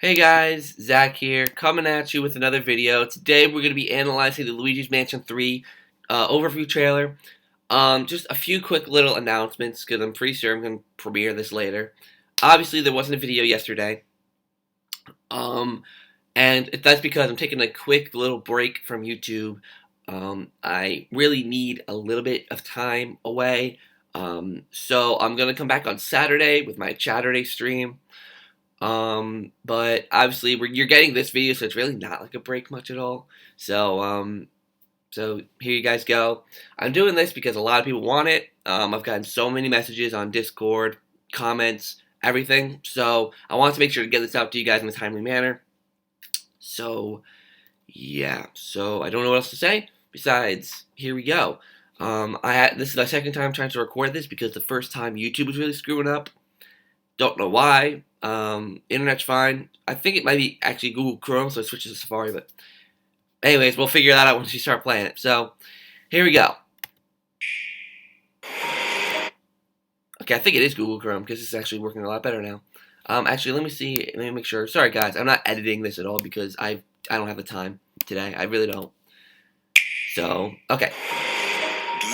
Hey guys, Zach here, coming at you with another video. Today we're going to be analyzing the Luigi's Mansion 3 overview trailer. Just a few quick little announcements, because I'm pretty sure I'm going to premiere this later. Obviously, there wasn't a video yesterday, and that's because I'm taking a quick little break from YouTube. I really need a little bit of time away, so I'm going to come back on Saturday with my Saturday stream. But obviously you're getting this video, so it's really not like a break much at all. So here you guys go. I'm doing this because a lot of people want it. I've gotten so many messages on Discord, comments, everything. So I want to make sure to get this out to you guys in a timely manner. So yeah. So I don't know what else to say. Besides, here we go. This is my second time trying to record this because the first time YouTube was really screwing up. Don't know why. Internet's fine. I think it might be actually Google Chrome, so it switches to Safari, but anyways, we'll figure that out once you start playing it. So, here we go. Okay, I think it is Google Chrome, because it's actually working a lot better now. Actually, let me make sure. Sorry, guys, I'm not editing this at all, because I don't have the time today. I really don't. So, okay.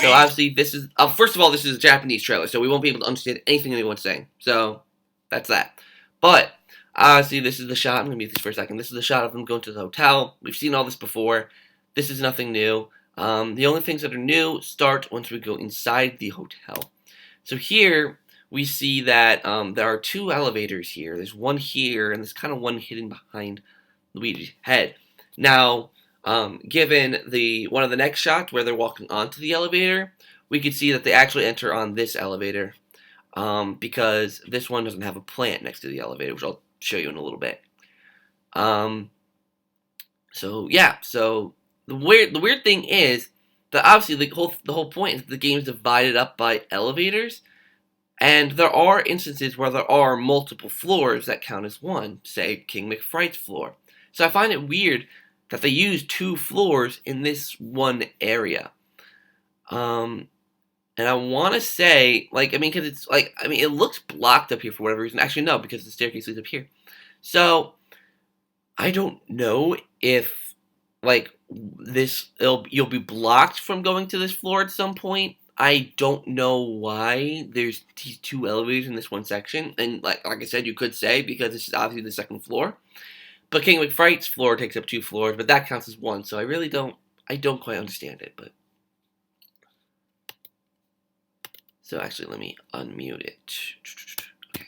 So, obviously, this is, first of all, this is a Japanese trailer, so we won't be able to understand anything anyone's saying. So, that's that. But, see, this is the shot. I'm going to mute this for a second. This is the shot of them going to the hotel. We've seen all this before. This is nothing new. The only things that are new start once we go inside the hotel. So here, we see that there are two elevators here. There's one here, and there's kind of one hidden behind Luigi's head. Now, given one of the next shots where they're walking onto the elevator, we can see that they actually enter on this elevator. Because this one doesn't have a plant next to the elevator, which I'll show you in a little bit. So yeah, so the weird thing is that obviously the whole point is that the game is divided up by elevators, and there are instances where there are multiple floors that count as one, say King McFright's floor. So I find it weird that they use two floors in this one area. And I want to say, like, I mean, because it's, like, I mean, it looks blocked up here for whatever reason. Actually, no, because the staircase leads up here. So, I don't know if, like, you'll be blocked from going to this floor at some point. I don't know why there's these two elevators in this one section. And, like I said, you could say, because this is obviously the second floor. But King McFright's floor takes up two floors, but that counts as one. So, I don't quite understand it, but. So actually, let me unmute it. Okay.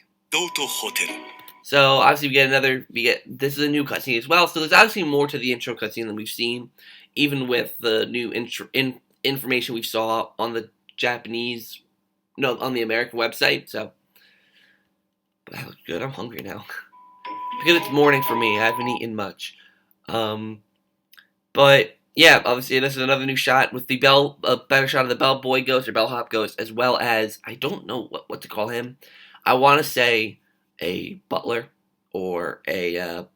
So obviously, this is a new cutscene as well. So there's obviously more to the intro cutscene than we've seen, even with the new information we saw on the on the American website. So, but that looks good. I'm hungry now because it's morning for me. I haven't eaten much. But yeah, obviously this is another new shot with the a better shot of the bellboy ghost or bellhop ghost, as well as, I don't know what to call him. I want to say a butler or a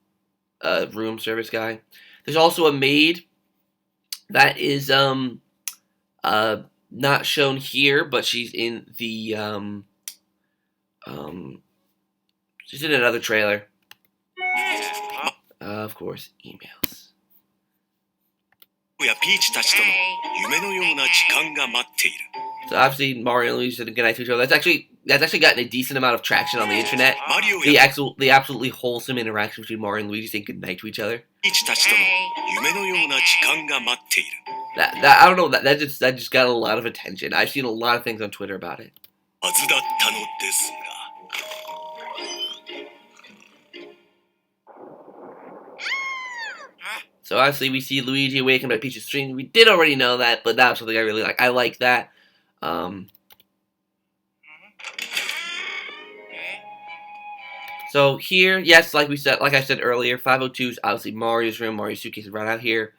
room service guy. There's also a maid that is not shown here, but she's in the she's in another trailer. Of course, emails. So obviously Mario and Luigi said goodnight to each other. That's actually gotten a decent amount of traction on the internet. The absolutely wholesome interaction between Mario and Luigi saying goodnight to each other. That I don't know, that just got a lot of attention. I've seen a lot of things on Twitter about it. So obviously we see Luigi awakened by Peach's dream. We did already know that, but that was something I really like. I like that. So here, yes, like I said earlier, 502 is obviously Mario's room. Mario's suitcase is right out here.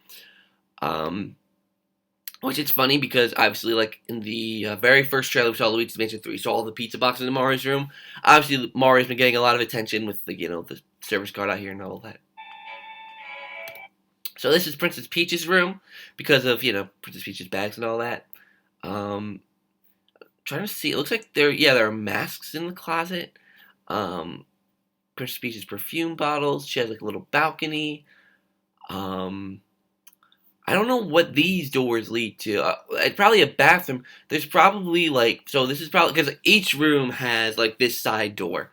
Which is funny because obviously, like in the very first trailer we saw Luigi's Mansion 3, saw all the pizza boxes in Mario's room. Obviously, Mario's been getting a lot of attention with the the service card out here and all that. So this is Princess Peach's room because of, Princess Peach's bags and all that. Trying to see, it looks like there are masks in the closet. Princess Peach's perfume bottles. She has like a little balcony. I don't know what these doors lead to. It's probably a bathroom. There's probably like, so this is probably, because each room has like this side door.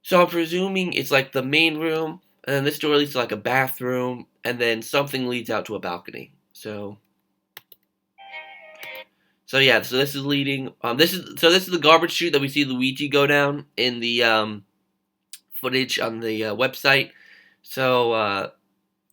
So I'm presuming it's like the main room, and then this door leads to like a bathroom, and then something leads out to a balcony. So yeah, so this is leading, this is the garbage chute that we see Luigi go down in the, footage on the, website. So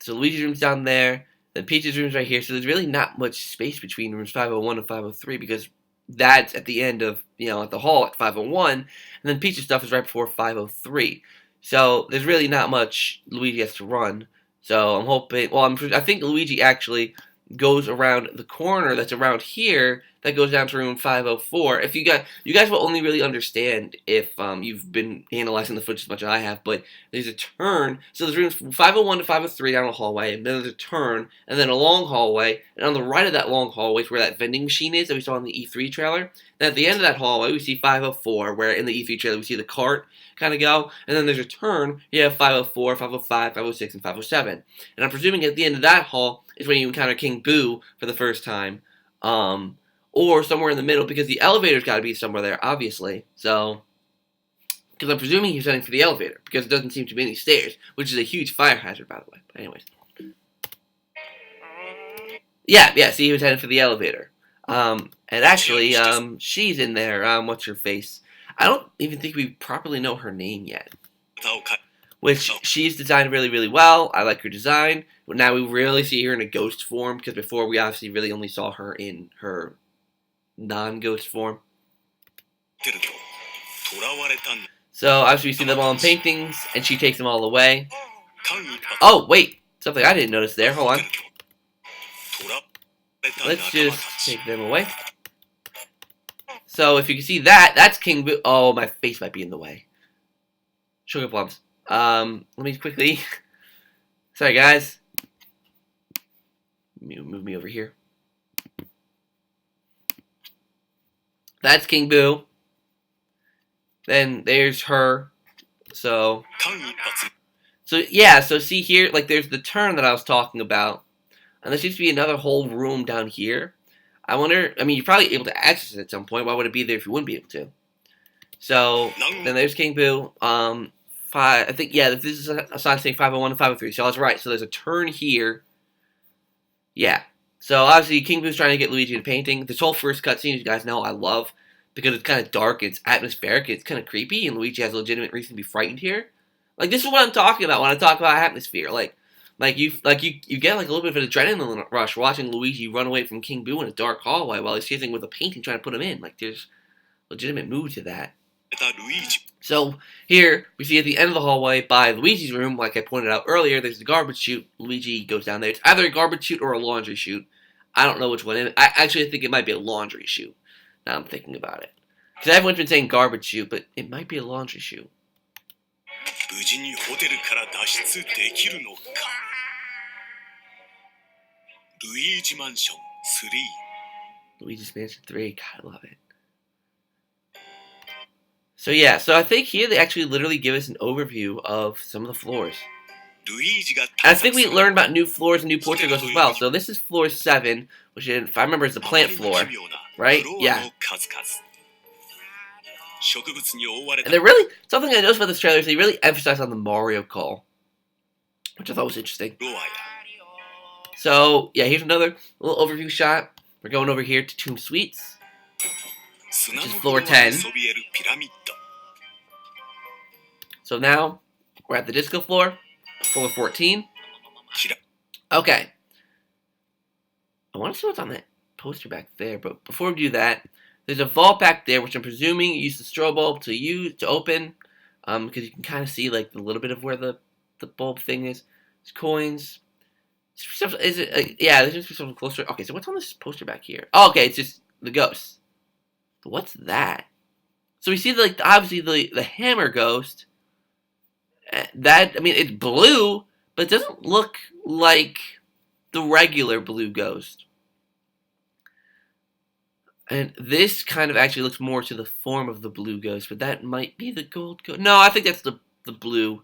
Luigi's room's down there. Then Peach's room's right here, so there's really not much space between rooms 501 and 503 because that's at the end of, at the hall at 501, and then Peach's stuff is right before 503. So there's really not much Luigi has to run. So I'm hoping, I think Luigi actually goes around the corner that's around here that goes down to room 504. If you guys will only really understand if you've been analyzing the footage as much as I have, but there's a turn. So there's rooms from 501 to 503 down a hallway, and then there's a turn, and then a long hallway, and on the right of that long hallway is where that vending machine is that we saw in the E3 trailer. Then at the end of that hallway, we see 504, where in the E3 trailer we see the cart kind of go, and then there's a turn. You have 504, 505, 506, and 507. And I'm presuming at the end of that hall is when you encounter King Boo for the first time. Or somewhere in the middle, because the elevator's got to be somewhere there, obviously. So, because I'm presuming he's heading for the elevator, because there doesn't seem to be any stairs, which is a huge fire hazard, by the way. But anyways. Yeah, see, he was heading for the elevator. And actually, she's in there, what's her face? I don't even think we properly know her name yet. Which, she's designed really, really well. I like her design. But now we really see her in a ghost form, because before we obviously really only saw her in her non-ghost form. So, obviously we see them all in paintings, and she takes them all away. Oh, wait! Something I didn't notice there. Hold on. Let's just take them away. So, if you can see that, that's King Boo. Oh, my face might be in the way. Sugar plums. Let me quickly... Sorry, guys. Move me over here. That's King Boo. Then there's her. So yeah, so see here, like there's the turn that I was talking about. And there seems to be another whole room down here. I wonder, I mean, you're probably able to access it at some point. Why would it be there if you wouldn't be able to? So, then there's King Boo. I think, yeah, this is a sign saying 501 and 503. So I was right. So there's a turn here. Yeah. So obviously King Boo's trying to get Luigi to painting. This whole first cutscene, you guys know, I love because it's kind of dark, it's atmospheric, it's kind of creepy, and Luigi has a legitimate reason to be frightened here. Like this is what I'm talking about when I talk about atmosphere. Like you get like a little bit of an adrenaline rush watching Luigi run away from King Boo in a dark hallway while he's chasing with a painting trying to put him in. Like there's legitimate mood to that. So here we see at the end of the hallway by Luigi's room, like I pointed out earlier, there's the garbage chute. Luigi goes down there. It's either a garbage chute or a laundry chute. I don't know which one. I actually think it might be a laundry chute. Now I'm thinking about it. Because everyone's been saying garbage chute, but it might be a laundry chute. Luigi's Mansion 3. God, I love it. So yeah, so I think here they actually literally give us an overview of some of the floors. And I think we learned about new floors and new portrait ghosts as well. So this is floor 7, which if I remember is the plant floor, right? Yeah. And they're really, something I noticed about this trailer is they really emphasize on the Mario call, which I thought was interesting. So yeah, here's another little overview shot. We're going over here to Tomb Suites, which is floor 10. So now we're at the disco floor, floor 14. Okay. I want to see what's on that poster back there, but before we do that, there's a vault back there, which I'm presuming you use the strobe bulb to open, because you can kind of see like a little bit of where the bulb thing is. There's coins. Is it? Yeah, there's just something closer. Okay, so what's on this poster back here? Oh, okay, it's just the ghosts. But what's that? So we see like obviously the hammer ghost. That, I mean, it's blue, but it doesn't look like the regular blue ghost. And this kind of actually looks more to the form of the blue ghost, but that might be the gold ghost. No, I think that's the the blue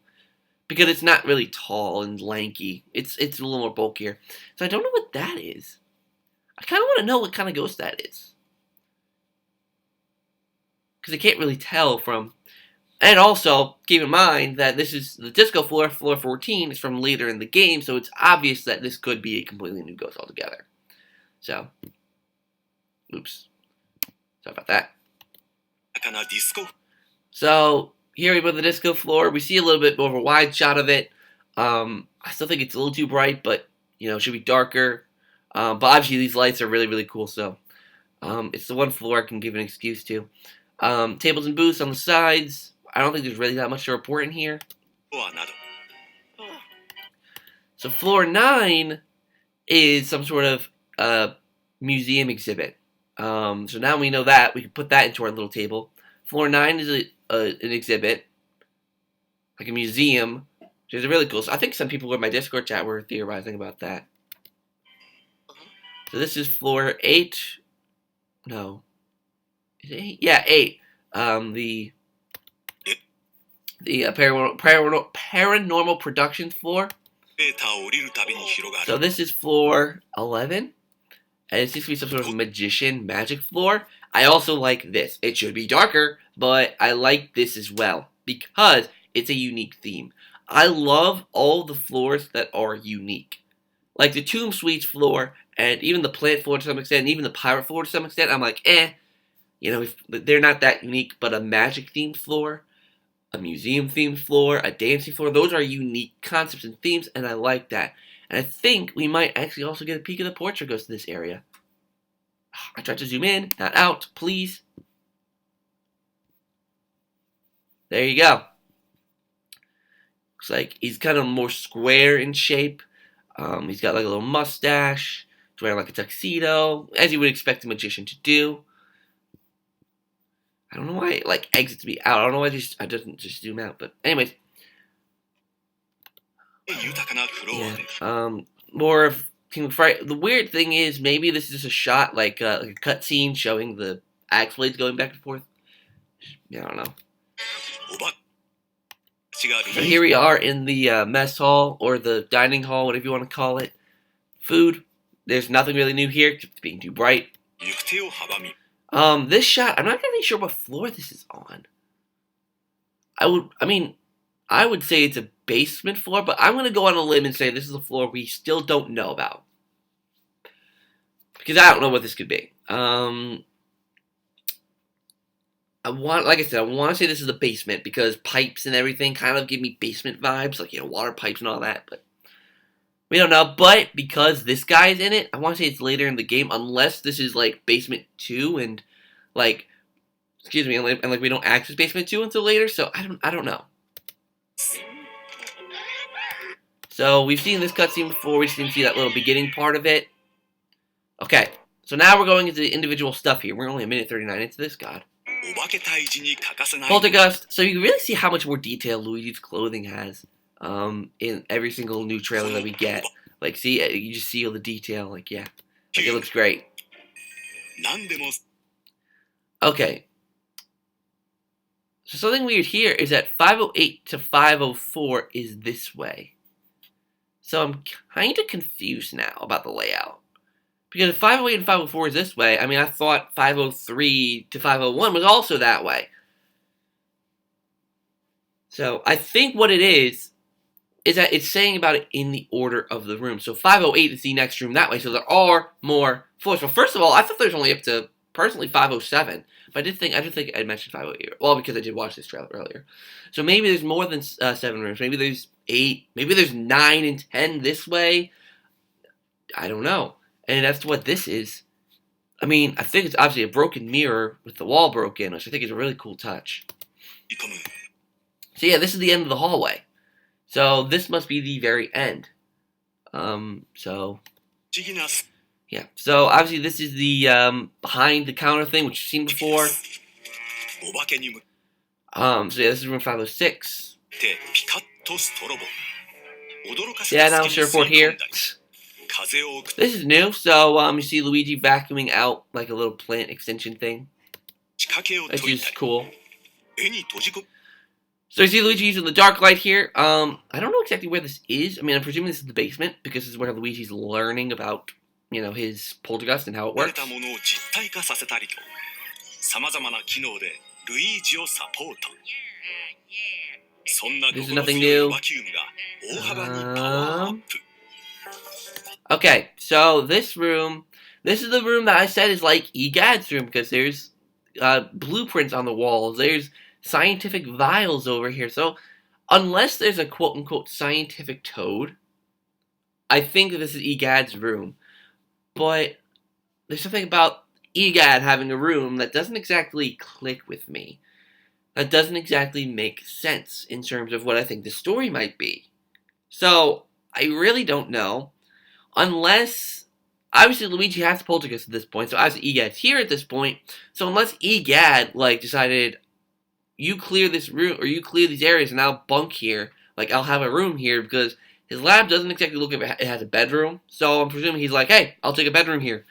because it's not really tall and lanky. It's a little more bulkier. So I don't know what that is. I kind of want to know what kind of ghost that is. Because I can't really tell from... And also, keep in mind that this is the disco floor, floor 14, is from later in the game, so it's obvious that this could be a completely new ghost altogether. So, oops. Sorry about that. So, here we put the disco floor. We see a little bit more of a wide shot of it. I still think it's a little too bright, but, you know, it should be darker. But obviously these lights are really, really cool, so it's the one floor I can give an excuse to. Tables and booths on the sides. I don't think there's really that much to report in here. So floor 9 is some sort of museum exhibit. So now we know that. We can put that into our little table. Floor 9 is an exhibit, like a museum, which is really cool. So I think some people in my Discord chat were theorizing about that. So this is floor 8. No. Is it 8? Yeah, 8. The paranormal productions floor. So this is floor 11. And it seems to be some sort of magician magic floor. I also like this. It should be darker, but I like this as well because it's a unique theme. I love all the floors that are unique. Like the Tomb Suites floor, and even the plant floor to some extent, and even the pirate floor to some extent, I'm like, you know, they're not that unique, but a magic themed floor, a museum themed floor, a dancing floor, those are unique concepts and themes, and I like that. And I think we might actually also get a peek of the portrait ghost in this area. I tried to zoom in, not out, please. There you go. Looks like he's kind of more square in shape. He's got like a little mustache. He's wearing like a tuxedo, as you would expect a magician to do. I don't know why it like exits me out. I don't know why I didn't just zoom out. But anyways, yeah. More of King of Fright. The weird thing is maybe this is just a shot like a cutscene showing the axe blades going back and forth. Yeah, I don't know. So here we are in the mess hall, or the dining hall, whatever you want to call it. Food. There's nothing really new here, it's being too bright. This shot, I'm not really sure what floor this is on. I would say it's a basement floor, but I'm going to go on a limb and say this is a floor we still don't know about. Because I don't know what this could be. Like I said, I want to say this is a basement because pipes and everything kind of give me basement vibes, like, you know, water pipes and all that, but we don't know. But because this guy is in it, I want to say it's later in the game, unless this is like basement 2 and like, excuse me, and like we don't access basement 2 until later, so I don't know. So we've seen this cutscene before, we just didn't see that little beginning part of it. Okay, so now we're going into the individual stuff here. We're only a minute 39 into this, God. Poltergust. So you can really see how much more detail Luigi's clothing has in every single new trailer that we get. Like, see, you just see all the detail. Like, yeah, like it looks great. Okay. So something weird here is that 508 to 504 is this way. So I'm kind of confused now about the layout. Because if 508 and 504 is this way, I mean, I thought 503 to 501 was also that way. So I think what it is that it's saying about it in the order of the room. So 508 is the next room that way, so there are more floors. Well, first of all, I thought there was only up to, personally, 507. But I did think I mentioned 508. Well, because I did watch this trailer earlier. So maybe there's more than 7 rooms. Maybe there's 8. Maybe there's 9 and 10 this way. I don't know. And that's what this is. I mean, I think it's obviously a broken mirror with the wall broken, which I think is a really cool touch. So yeah, this is the end of the hallway. So this must be the very end. Yeah. So obviously this is the behind the counter thing, which you've seen before. So yeah, this is room 506. Yeah, now it's report here. This is new, so you see Luigi vacuuming out like a little plant extension thing, which is cool. So you see Luigi using the dark light here. I don't know exactly where this is. I mean, I'm presuming this is the basement because this is where Luigi's learning about, his poltergeust and how it works. This is nothing new. Okay, so this is the room that I said is like Egad's room because there's blueprints on the walls. There's scientific vials over here. So unless there's a quote-unquote scientific toad, I think that this is Egad's room. But there's something about Egad having a room that doesn't exactly click with me. That doesn't exactly make sense in terms of what I think the story might be. So I really don't know. Unless, obviously Luigi has poltergeist at this point, so obviously Egad's here at this point. So unless Egad, decided, you clear this room, or you clear these areas, and I'll bunk here, I'll have a room here, because his lab doesn't exactly look like it has a bedroom, so I'm presuming he's like, hey, I'll take a bedroom here,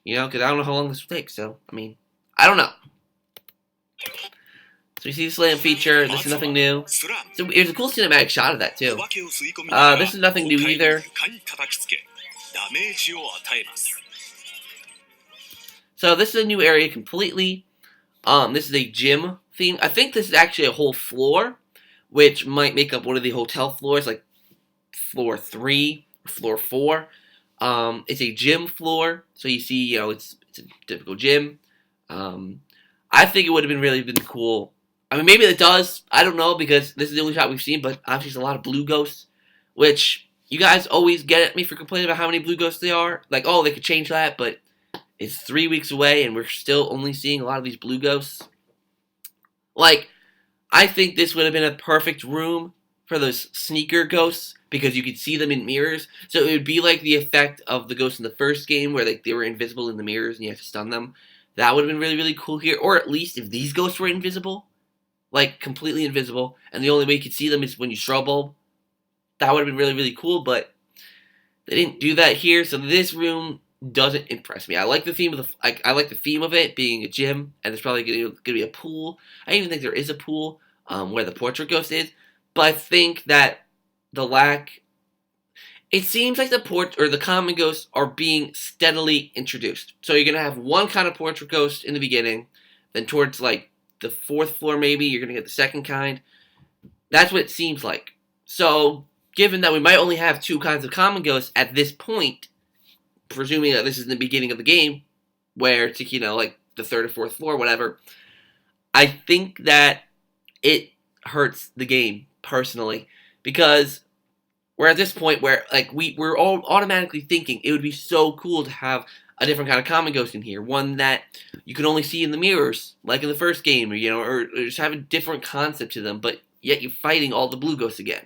because I don't know how long this will take, so, I mean, I don't know. So you see this lamp feature, this is nothing new. So there's a cool cinematic shot of that, too. This is nothing new either. So this is a new area completely. This is a gym theme. I think this is actually a whole floor, which might make up one of the hotel floors, like floor 3 or floor 4. It's a gym floor, so you see, it's a typical gym. I think it would have really been cool. I mean, maybe it does. I don't know, because this is the only shot we've seen, but obviously there's a lot of blue ghosts, which you guys always get at me for complaining about how many blue ghosts there are. Like, oh, they could change that, but it's 3 weeks away, and we're still only seeing a lot of these blue ghosts. I think this would have been a perfect room for those sneaker ghosts, because you could see them in mirrors. So it would be like the effect of the ghosts in the first game, where they were invisible in the mirrors, and you have to stun them. That would have been really, really cool here. Or at least if these ghosts were invisible, completely invisible, and the only way you could see them is when you strobe bulb. That would have been really, really cool, but they didn't do that here, so this room doesn't impress me. I like the theme of I like the theme of it being a gym, and there's probably gonna be a pool. I even think there is a pool where the portrait ghost is, but I think that it seems like the common ghosts are being steadily introduced. So you're gonna have one kind of portrait ghost in the beginning, then towards the 4th floor maybe you're gonna get the second kind. That's what it seems like. So given that we might only have 2 kinds of common ghosts at this point, presuming that this is the beginning of the game, where it's, the 3rd or 4th floor, whatever, I think that it hurts the game, personally, because we're at this point where, we're all automatically thinking it would be so cool to have a different kind of common ghost in here, one that you can only see in the mirrors, like in the first game, or just have a different concept to them, but yet you're fighting all the blue ghosts again.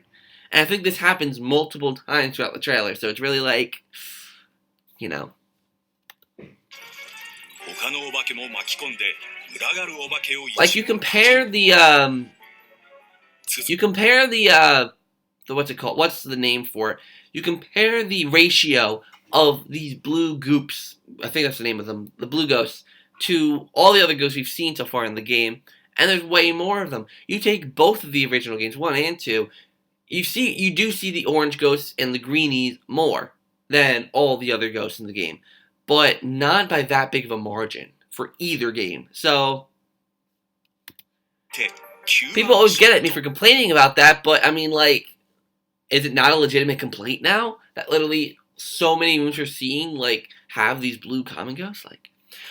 And I think this happens multiple times throughout the trailer, so it's really you compare the what's it called? What's the name for it? You compare the ratio of these blue goops, I think that's the name of them, the blue ghosts, to all the other ghosts we've seen so far in the game, and there's way more of them. You take both of the original games, 1 and 2, you do see the orange ghosts and the greenies more than all the other ghosts in the game, but not by that big of a margin for either game. So people always get at me for complaining about that, but I mean, is it not a legitimate complaint now that literally so many rooms we're seeing have these blue common ghosts?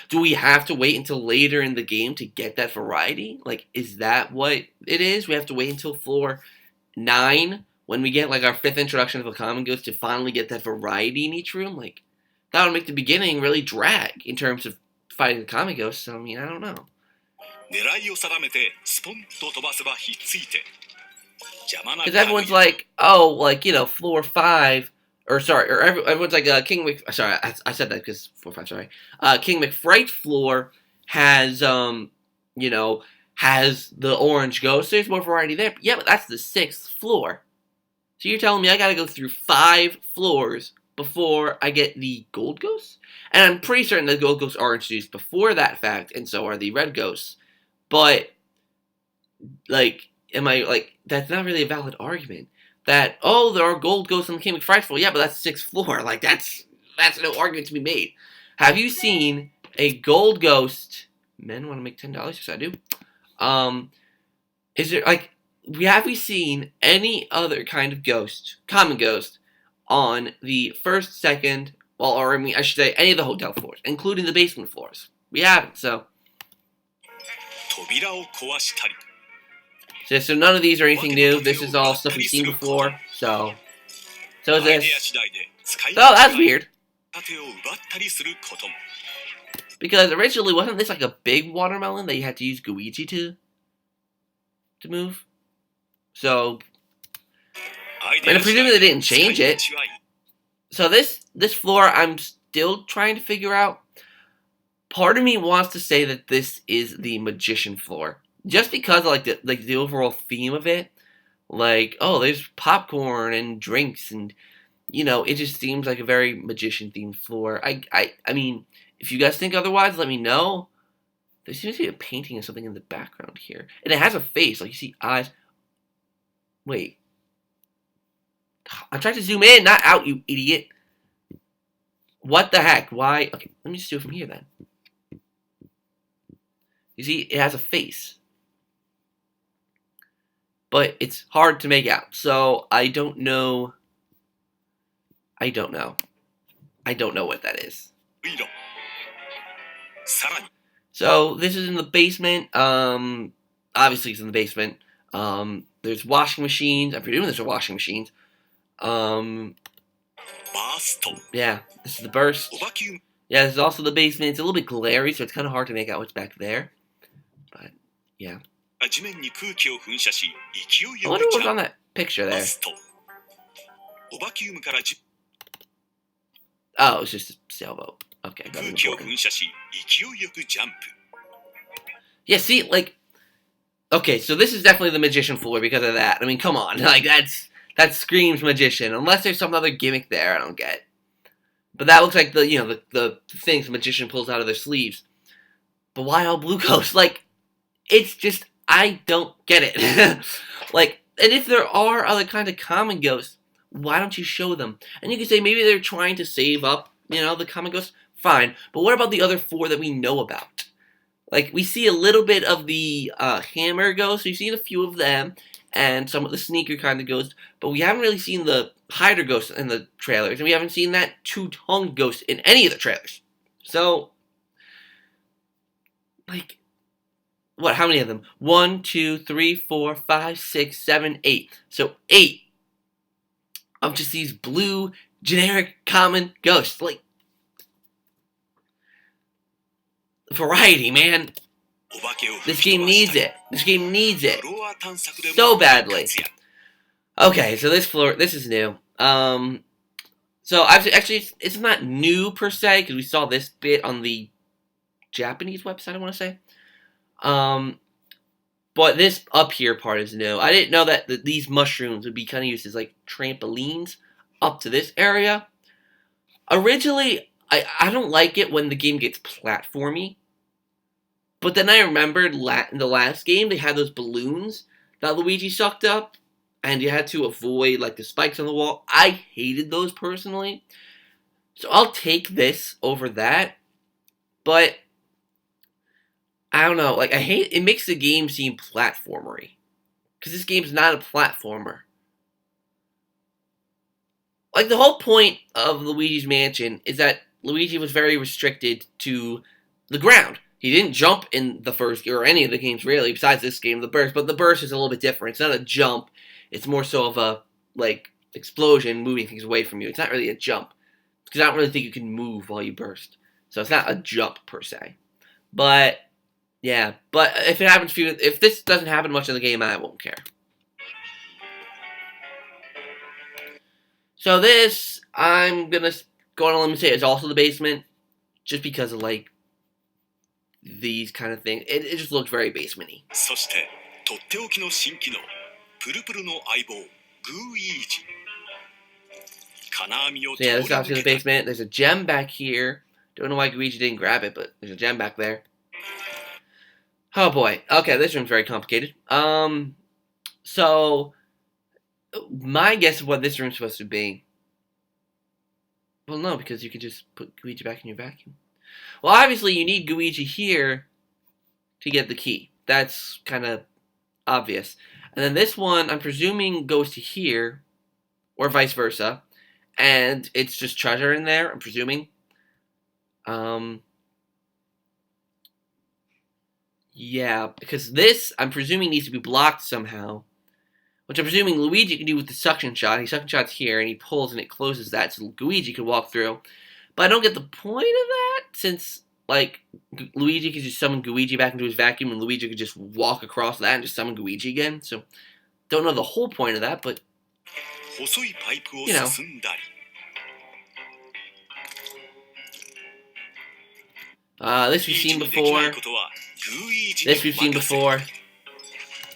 Do we have to wait until later in the game to get that variety? Is that what it is? We have to wait until floor 9 when we get our 5th introduction of a common ghost to finally get that variety in each room? That would make the beginning really drag in terms of fighting the common ghosts. So I mean, I don't know. Because everyone's floor 5, or everyone's King Mc. Sorry, I said that because 4, 5. Sorry, King McFright's floor has has the orange ghost. There's more variety there. But yeah, but that's the 6th floor. So you're telling me I gotta go through 5 floors before I get the gold ghosts? And I'm pretty certain the gold ghosts are introduced before that fact, and so are the red ghosts. But that's not really a valid argument. That, oh, there are gold ghosts on the King McFrightful. Yeah, but that's the 6th floor. Like, that's no argument to be made. Have you seen a gold ghost? Men want to make $10? Yes, I do. Is there, like, have we seen any other kind of ghost, common ghost, on the first, second, well, or I mean, I should say, any of the hotel floors, including the basement floors? We haven't, so. So none of these are anything new. This is all stuff we've seen before, so is this. So that's weird. Because originally, wasn't this like a big watermelon that you had to use Luigi to move? So, and presumably they didn't change it. So this floor, I'm still trying to figure out. Part of me wants to say that this is the magician floor, just because of the overall theme of it. Like, oh, there's popcorn and drinks, and it just seems like a very magician themed floor. I mean, if you guys think otherwise, let me know. There seems to be a painting of something in the background here, and it has a face. Like, you see eyes. Wait, I'm trying to zoom in, not out, you idiot. What the heck? Why? Okay, let me just do it from here then. You see, it has a face. But it's hard to make out. So, I don't know. I don't know what that is. So, this is in the basement. Obviously it's in the basement. There's washing machines. I'm presuming there's washing machines. Yeah, this is the burst. Yeah, this is also the basement. It's a little bit glary, so it's kind of hard to make out what's back there. But, yeah. I wonder what's on that picture there. Oh, it's just a sailboat. Okay. Yeah, see, like, okay, so this is definitely the magician floor because of that. I mean, come on, like, that screams magician. Unless there's some other gimmick there, I don't get. But that looks like the things the magician pulls out of their sleeves. But why all blue ghosts? Like, it's just, I don't get it. Like, and if there are other kind of common ghosts, why don't you show them? And you can say maybe they're trying to save up, the common ghosts. Fine. But what about the other 4 that we know about? Like, we see a little bit of the hammer ghosts. We've seen a few of them. And some of the sneaker kind of ghosts. But we haven't really seen the hider ghost in the trailers. And we haven't seen that two-tongued ghost in any of the trailers. So, like, what? How many of them? 1, 2, 3, 4, 5, 6, 7, 8. So 8 of just these blue, generic, common ghosts. Like, variety, man. This game needs it. This game needs it so badly. Okay, so this is new. So actually, it's not new per se because we saw this bit on the Japanese website, I want to say. But this up here part is new. I didn't know that these mushrooms would be kind of used as like trampolines up to this area. Originally, I don't like it when the game gets platformy. But then I remembered in the last game, they had those balloons that Luigi sucked up. And you had to avoid, like, the spikes on the wall. I hated those, personally. So I'll take this over that. But, I don't know. Like, it makes the game seem platformery. Because this game's not a platformer. Like, the whole point of Luigi's Mansion is that Luigi was very restricted to the ground. He didn't jump in the first, or any of the games really, besides this game, the burst. But the burst is a little bit different. It's not a jump. It's more so of a, like, explosion moving things away from you. It's not really a jump. Because I don't really think you can move while you burst. So it's not a jump, per se. But, yeah. But if it happens for you, if this doesn't happen much in the game, I won't care. So this, I'm gonna go on a limb and say it's also the basement. Just because of, like, these kind of things. It just looked very basement-y. So yeah, this is obviously the basement. There's a gem back here. Don't know why Luigi didn't grab it, but there's a gem back there. Oh boy. Okay, this room's very complicated. So, my guess of what this room's supposed to be. Well, no, because you could just put Luigi back in your vacuum. Well, obviously, you need Luigi here to get the key. That's kind of obvious. And then this one, I'm presuming, goes to here, or vice versa. And it's just treasure in there, I'm presuming. Yeah, because this, I'm presuming, needs to be blocked somehow. Which I'm presuming Luigi can do with the suction shot. He suction shots here, and he pulls, and it closes that, so Luigi can walk through. But I don't get the point of that, since, like, Luigi could just summon Luigi back into his vacuum, and Luigi could just walk across that and just summon Luigi again. So, don't know the whole point of that, but, you know. This we've seen before. This we've seen before.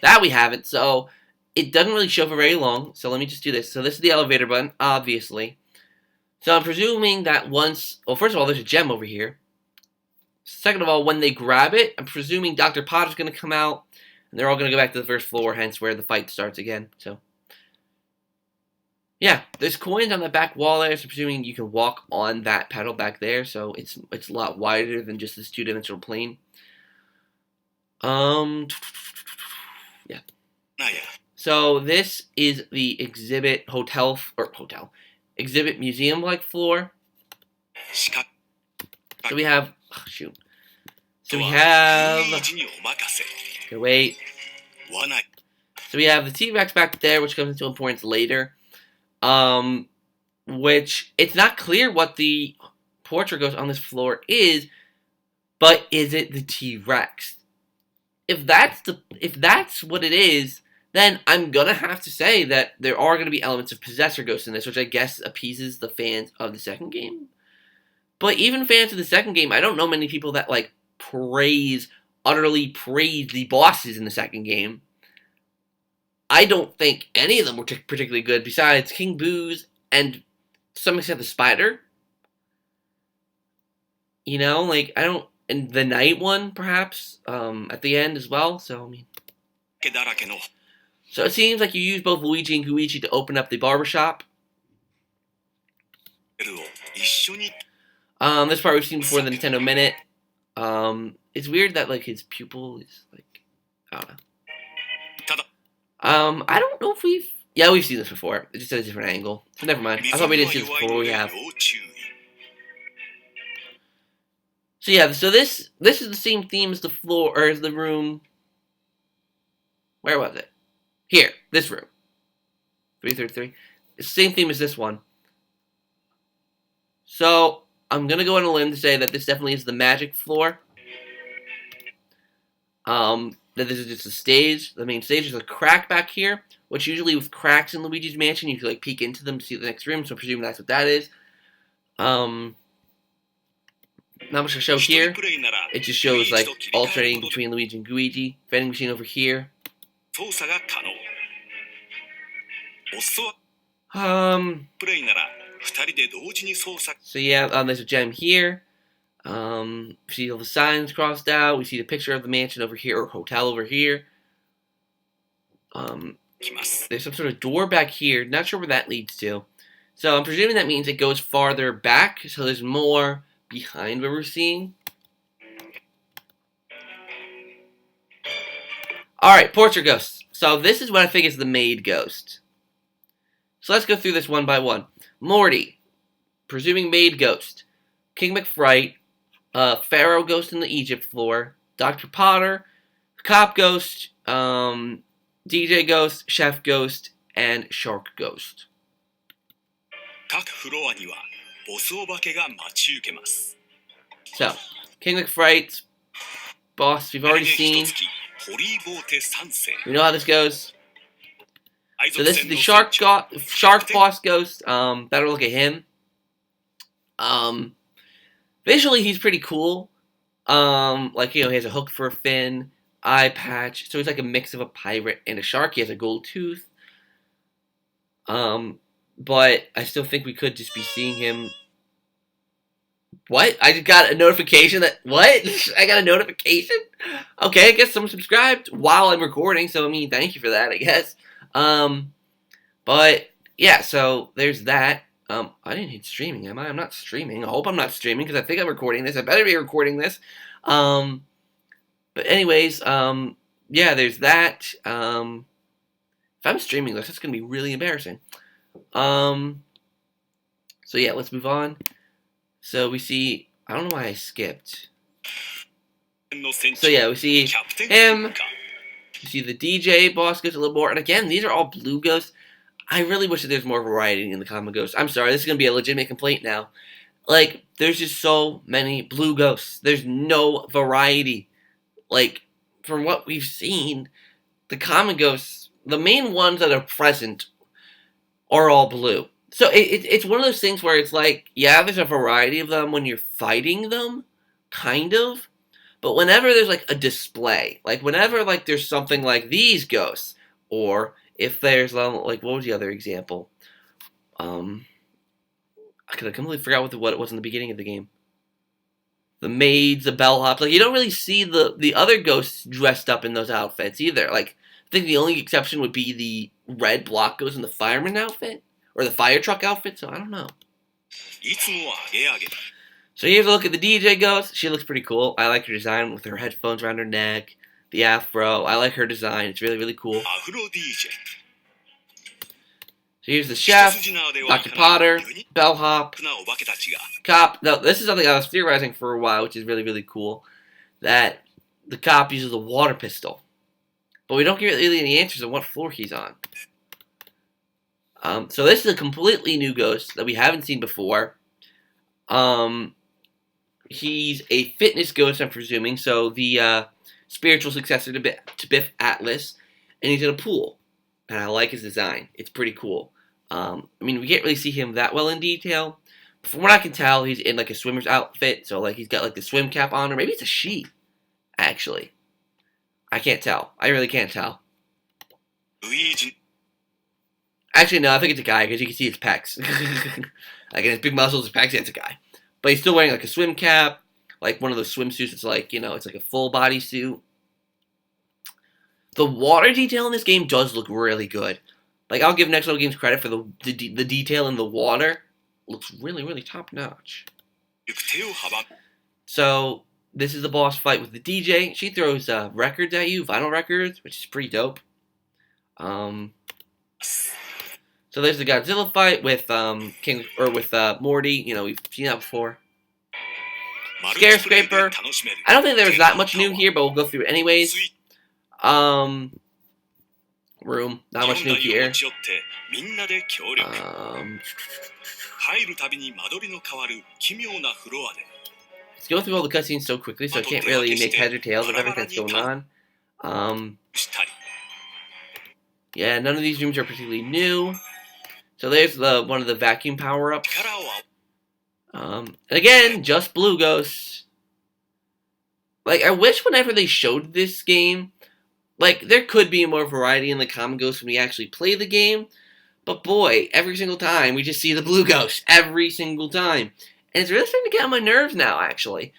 That we haven't, so it doesn't really show for very long, so let me just do this. So this is the elevator button, obviously. So I'm presuming that once... Well, first of all, there's a gem over here. Second of all, when they grab it, I'm presuming Dr. Potter's going to come out, and they're all going to go back to the first floor, hence where the fight starts again. So, yeah, there's coins on the back wall there, so I'm presuming you can walk on that pedal back there, so it's a lot wider than just this two-dimensional plane. Yeah. So this is the exhibit exhibit museum-like floor. So we have, oh, shoot. So we have, okay, wait. So we have the T-Rex back there, which comes into importance later. Which, it's not clear what the portrait ghost on this floor is, but is it the T-Rex? If that's what it is, then I'm gonna have to say that there are gonna be elements of Possessor Ghost in this, which I guess appeases the fans of the second game. But even fans of the second game, I don't know many people that, like, utterly praise the bosses in the second game. I don't think any of them were particularly good, besides King Boo's and, to some extent, the Spider. You know, like, I don't... And the night one, perhaps, at the end as well, so, I mean... So it seems like you use both Luigi and Luigi to open up the barbershop. This part we've seen before in the Nintendo Minute. It's weird that, like, his pupil is, like, I don't know. I don't know if we've... Yeah, we've seen this before. It's just at a different angle. So never mind. I thought we didn't see this before, we have. So yeah, so this is the same theme as the floor, or as the room... Where was it? Here, this room. 333. It's the same theme as this one. So, I'm going to go on a limb to say that this definitely is the magic floor. That this is just a stage. The main stage is a crack back here, which usually with cracks in Luigi's Mansion, you can like peek into them to see the next room, so I presume that's what that is. Not much to show here. It just shows like alternating between Luigi and Luigi. Vending machine over here. So yeah, there's a gem here. We see all the signs crossed out. We see the picture of the mansion over here, or hotel over here. There's some sort of door back here. Not sure where that leads to. So I'm presuming that means it goes farther back. So there's more behind what we're seeing. Alright, portrait ghosts. So this is what I think is the maid ghost. So let's go through this one by one. Morty, presuming maid ghost. King McFright, Pharaoh ghost in the Egypt floor. Dr. Potter, cop ghost, DJ ghost, chef ghost, and shark ghost. So, King McFright's boss we've already seen. We know how this goes. So this is the shark boss ghost. Better look at him. Visually he's pretty cool. Like, you know, he has a hook for a fin, eye patch. So he's like a mix of a pirate and a shark. He has a gold tooth. But I still think we could just be seeing him. What? I just got a notification that... What? I got a notification? Okay, I guess someone subscribed while I'm recording, so, I mean, thank you for that, I guess. But yeah, so there's that. I didn't hit streaming, am I? I'm not streaming. I hope I'm not streaming because I think I'm recording this. I better be recording this. But anyways, yeah, there's that. If I'm streaming this, that's gonna be really embarrassing. So yeah, let's move on. So we see. I don't know why I skipped. So yeah, we see him. You see the DJ boss ghost a little more, and again, these are all blue ghosts. I really wish that there's more variety in the common ghosts. I'm sorry, this is gonna be a legitimate complaint now. Like, there's just so many blue ghosts. There's no variety. Like, from what we've seen, the common ghosts, the main ones that are present, are all blue. So it's one of those things where it's like, yeah, there's a variety of them when you're fighting them, kind of. But whenever there's like a display, like whenever like there's something like these ghosts, or if there's like what was the other example? I completely forgot what it was in the beginning of the game. The maids, the bellhops, like you don't really see the other ghosts dressed up in those outfits either. Like I think the only exception would be the red block ghost in the fireman outfit or the fire truck outfit. So I don't know. So here's a look at the DJ ghost. She looks pretty cool. I like her design with her headphones around her neck, the afro. I like her design. It's really, really cool. So here's the chef, Dr. Potter, bellhop, cop. Now, this is something I was theorizing for a while, which is really, really cool. That the cop uses a water pistol. But we don't get really any answers on what floor he's on. So this is a completely new ghost that we haven't seen before. He's a fitness ghost, I'm presuming, so the spiritual successor to Biff Atlas, and he's in a pool, and I like his design. It's pretty cool. I mean, we can't really see him that well in detail, but from what I can tell, he's in like a swimmer's outfit, so like he's got like the swim cap on, or maybe it's a she, actually. I can't tell. I really can't tell. Luigi. Actually, no, I think it's a guy, because you can see his pecs. Like, his big muscles, his pecs, yeah, it's a guy. But he's still wearing, like, a swim cap, like one of those swimsuits. It's like, you know, it's like a full body suit. The water detail in this game does look really good. Like, I'll give Next Level Games credit for the detail in the water. Looks really, really top-notch. So, this is the boss fight with the DJ. She throws records at you, vinyl records, which is pretty dope. So there's the Godzilla fight with Morty. You know, we've seen that before. Scare-scraper. I don't think there was that much new here, but we'll go through it anyways. Room. Not much new here. Let's go through all the cutscenes so quickly, so I can't really make heads or tails of everything that's going on. Yeah, none of these rooms are particularly new. So there's one of the vacuum power-ups. And again, just blue ghosts. Like, I wish whenever they showed this game, like, there could be more variety in the common ghosts when we actually play the game. But boy, every single time, we just see the blue ghosts. Every single time. And it's really starting to get on my nerves now, actually.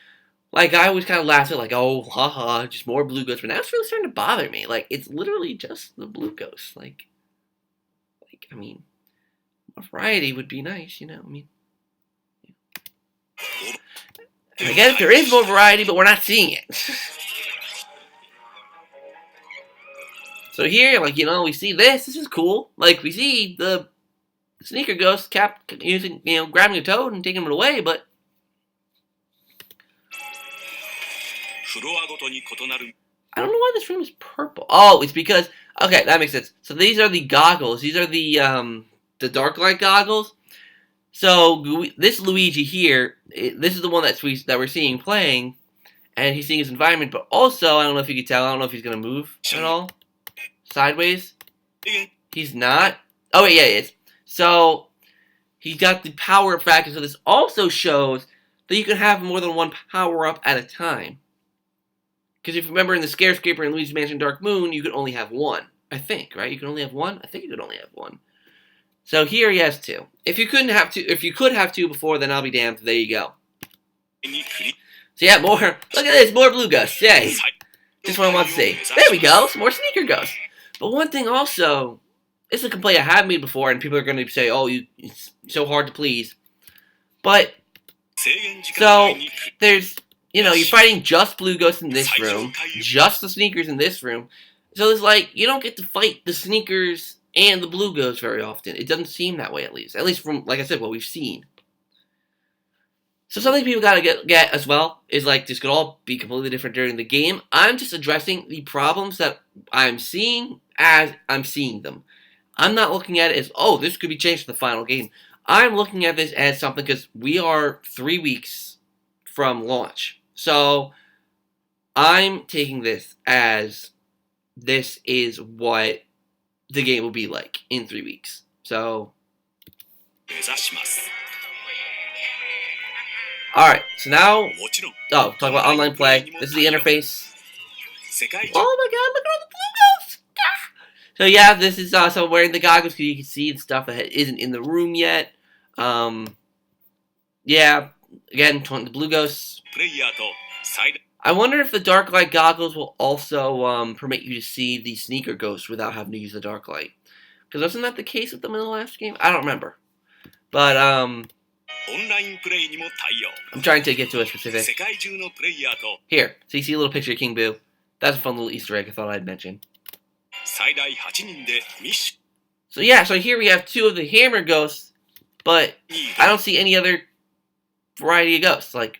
Like, I always kind of laughed at, like, oh, haha, just more blue ghosts. But now it's really starting to bother me. Like, it's literally just the blue ghosts. Like, I mean, more variety would be nice, you know? I mean, yeah. And I guess there is more variety, but we're not seeing it. So here, like, you know, we see this. This is cool. Like, we see the sneaker ghost using, you know, grabbing a toad and taking it away, but I don't know why this room is purple. Oh, it's because, okay, that makes sense. So these are the goggles. These are the dark light goggles. So this Luigi here, this is the one that we're seeing playing, and he's seeing his environment. But also, I don't know if you can tell. I don't know if he's gonna move at all sideways. He's not. Oh wait, yeah, he is. So he's got the power up factor. So this also shows that you can have more than one power up at a time. Because if you remember in the Scare-scraper in Luigi's Mansion Dark Moon, you could only have one. I think, right? You can only have one? I think you could only have one. So here he has two. If you could have two before, then I'll be damned. There you go. So yeah, more. Look at this, more blue ghosts. Yay. Just what I want to see. There we go. Some more sneaker ghosts. But one thing also this is a complaint I have made before, and people are going to say, "Oh, it's so hard to please." But so there's, you're fighting just blue ghosts in this room, just the sneakers in this room. So it's like you don't get to fight the sneakers and the blue ghosts very often. It doesn't seem that way, at least from, like I said, what we've seen. So something people gotta get as well is like this could all be completely different during the game. I'm just addressing the problems that I'm seeing as I'm seeing them. I'm not looking at it as, oh, this could be changed to the final game. I'm looking at this as something because we are 3 weeks from launch. So I'm taking this as this is what the game will be like in 3 weeks. So, alright, so now, talk about online play. This is the interface. Oh my god, look at all the blue ghosts! So yeah, this is someone wearing the goggles because you can see the stuff that isn't in the room yet. Yeah, again, the blue ghosts. I wonder if the dark light goggles will also permit you to see the sneaker ghosts without having to use the dark light. Because wasn't that the case with them in the last game? I don't remember. But, I'm trying to get to a specific. Here, so you see a little picture of King Boo. That's a fun little Easter egg I thought I'd mention. So yeah, so here we have 2 of the hammer ghosts, but I don't see any other variety of ghosts. Like,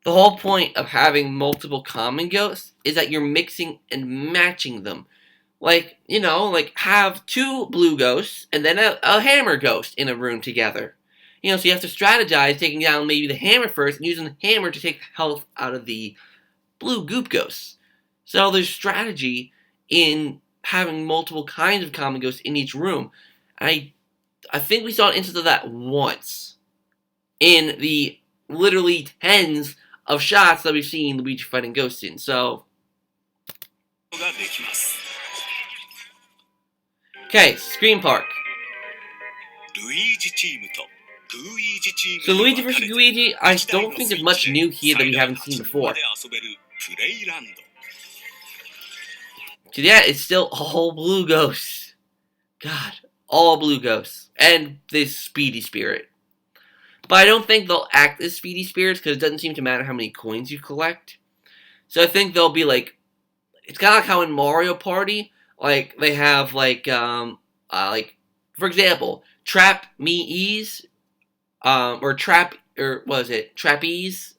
the whole point of having multiple common ghosts is that you're mixing and matching them. Like, have 2 blue ghosts and then a hammer ghost in a room together. So you have to strategize taking down maybe the hammer first and using the hammer to take health out of the blue goop ghosts. So there's strategy in having multiple kinds of common ghosts in each room. I think we saw an instance of that once in the literally tens of shots that we've seen Luigi fighting ghosts in. So, okay, Scream Park. So Luigi versus Luigi, I don't think there's much new here that we haven't seen before. So yeah, it's still all blue ghosts. God, all blue ghosts. And this Speedy Spirit. But I don't think they'll act as Speedy Spirits because it doesn't seem to matter how many coins you collect. So I think they'll be like, it's kind of like how in Mario Party, like they have for example, Trapeze, Trapeze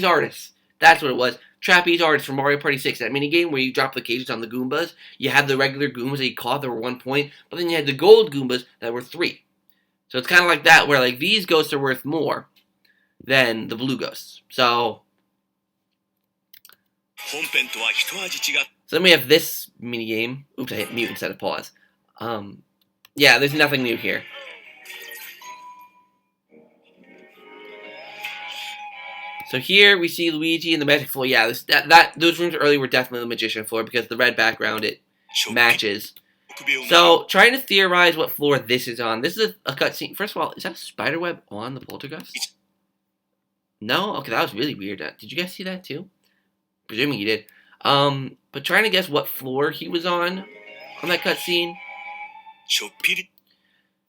Artists. That's what it was. Trapeze Artists from Mario Party 6, that minigame where you drop locations on the Goombas. You had the regular Goombas that you caught that were 1 point, but then you had the gold Goombas that were 3. So it's kind of like that, where like these ghosts are worth more than the blue ghosts. So then we have this minigame. Oops, I hit mute instead of pause. Yeah, there's nothing new here. So here we see Luigi in the magic floor. Yeah, those rooms earlier were definitely the magician floor because the red background, it matches. So, trying to theorize what floor this is on. This is a cutscene. First of all, is that a spider web on the poltergeist? No? Okay, that was really weird. Did you guys see that too? Presuming you did. But trying to guess what floor he was on that cutscene.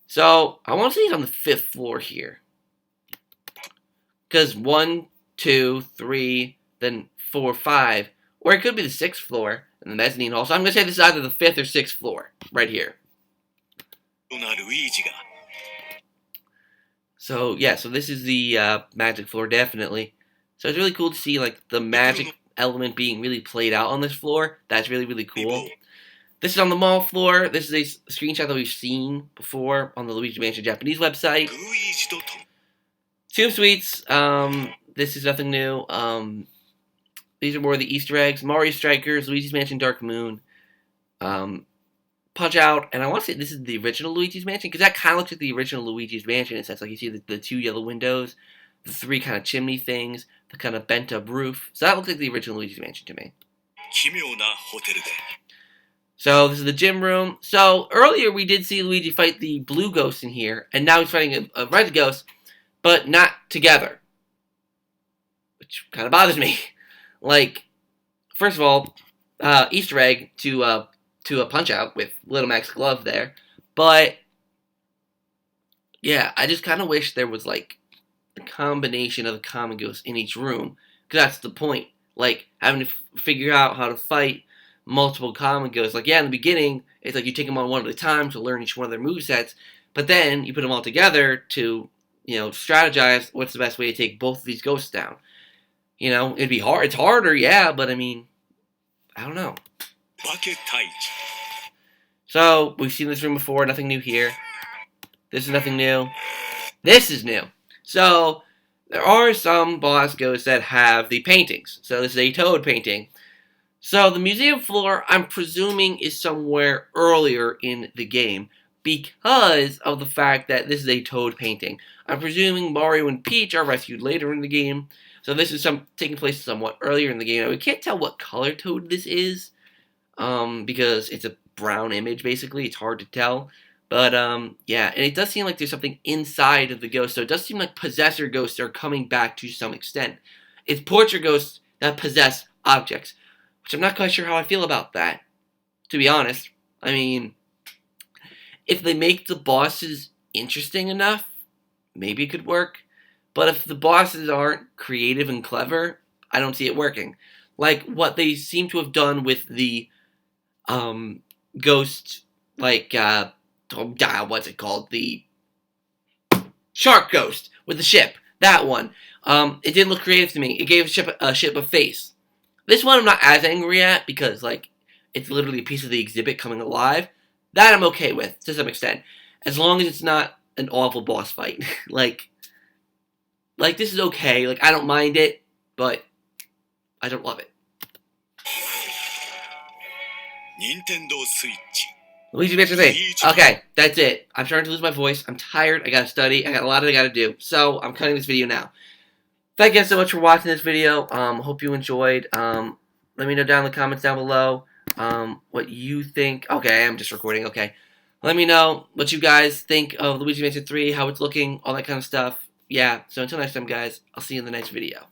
So, I want to say he's on the 5th floor here. Because 1, 2, 3, then 4, 5. Or it could be the 6th floor in the mezzanine hall. So I'm going to say this is either the 5th or 6th floor. Right here. So, yeah. So this is the magic floor, definitely. So it's really cool to see, like, the magic element being really played out on this floor. That's really, really cool. This is on the mall floor. This is a screenshot that we've seen before on the Luigi Mansion Japanese website. Tomb Suites. This is nothing new. These are more of the Easter eggs. Mario Strikers, Luigi's Mansion Dark Moon, Punch Out, and I want to say this is the original Luigi's Mansion, because that kind of looks like the original Luigi's Mansion. It says, like, you see the 2 yellow windows, the 3 kind of chimney things, the kind of bent up roof. So that looks like the original Luigi's Mansion to me. So this is the gym room. So earlier we did see Luigi fight the blue ghost in here, and now he's fighting a red ghost, but not together. Which kind of bothers me. Like, first of all, Easter egg to to a Punch-Out with Little Mac's glove there. But, yeah, I just kind of wish there was, like, a combination of the common ghosts in each room. Because that's the point. Like, having to figure out how to fight multiple common ghosts. Like, yeah, in the beginning, it's like you take them on one at a time to learn each one of their movesets. But then you put them all together to, strategize what's the best way to take both of these ghosts down. It'd be hard. It's harder, yeah, but I mean, I don't know. So, we've seen this room before, nothing new here. This is nothing new. This is new. So, there are some boss ghosts that have the paintings. So, this is a Toad painting. So, the museum floor, I'm presuming, is somewhere earlier in the game because of the fact that this is a Toad painting. I'm presuming Mario and Peach are rescued later in the game. So, this is taking place somewhat earlier in the game. Now, we can't tell what color Toad this is because it's a brown image, basically. It's hard to tell. But, yeah, and it does seem like there's something inside of the ghost, so it does seem like possessor ghosts are coming back to some extent. It's portrait ghosts that possess objects, which I'm not quite sure how I feel about that, to be honest. I mean, if they make the bosses interesting enough, maybe it could work. But if the bosses aren't creative and clever, I don't see it working. Like what they seem to have done with the, ghost, like, what's it called? The shark ghost with the ship. That one. It didn't look creative to me. It gave a ship a face. This one I'm not as angry at because, like, it's literally a piece of the exhibit coming alive. That I'm okay with, to some extent. As long as it's not an awful boss fight. like, this is okay. Like, I don't mind it, but I don't love it. Nintendo Switch. Luigi Mansion 3. Okay, that's it. I'm starting to lose my voice. I'm tired. I gotta study. I got a lot I gotta do. So, I'm cutting this video now. Thank you guys so much for watching this video. Hope you enjoyed. Let me know down in the comments down below what you think. Okay, I'm just recording. Okay. Let me know what you guys think of Luigi Mansion 3, how it's looking, all that kind of stuff. Yeah, so until next time, guys, I'll see you in the next video.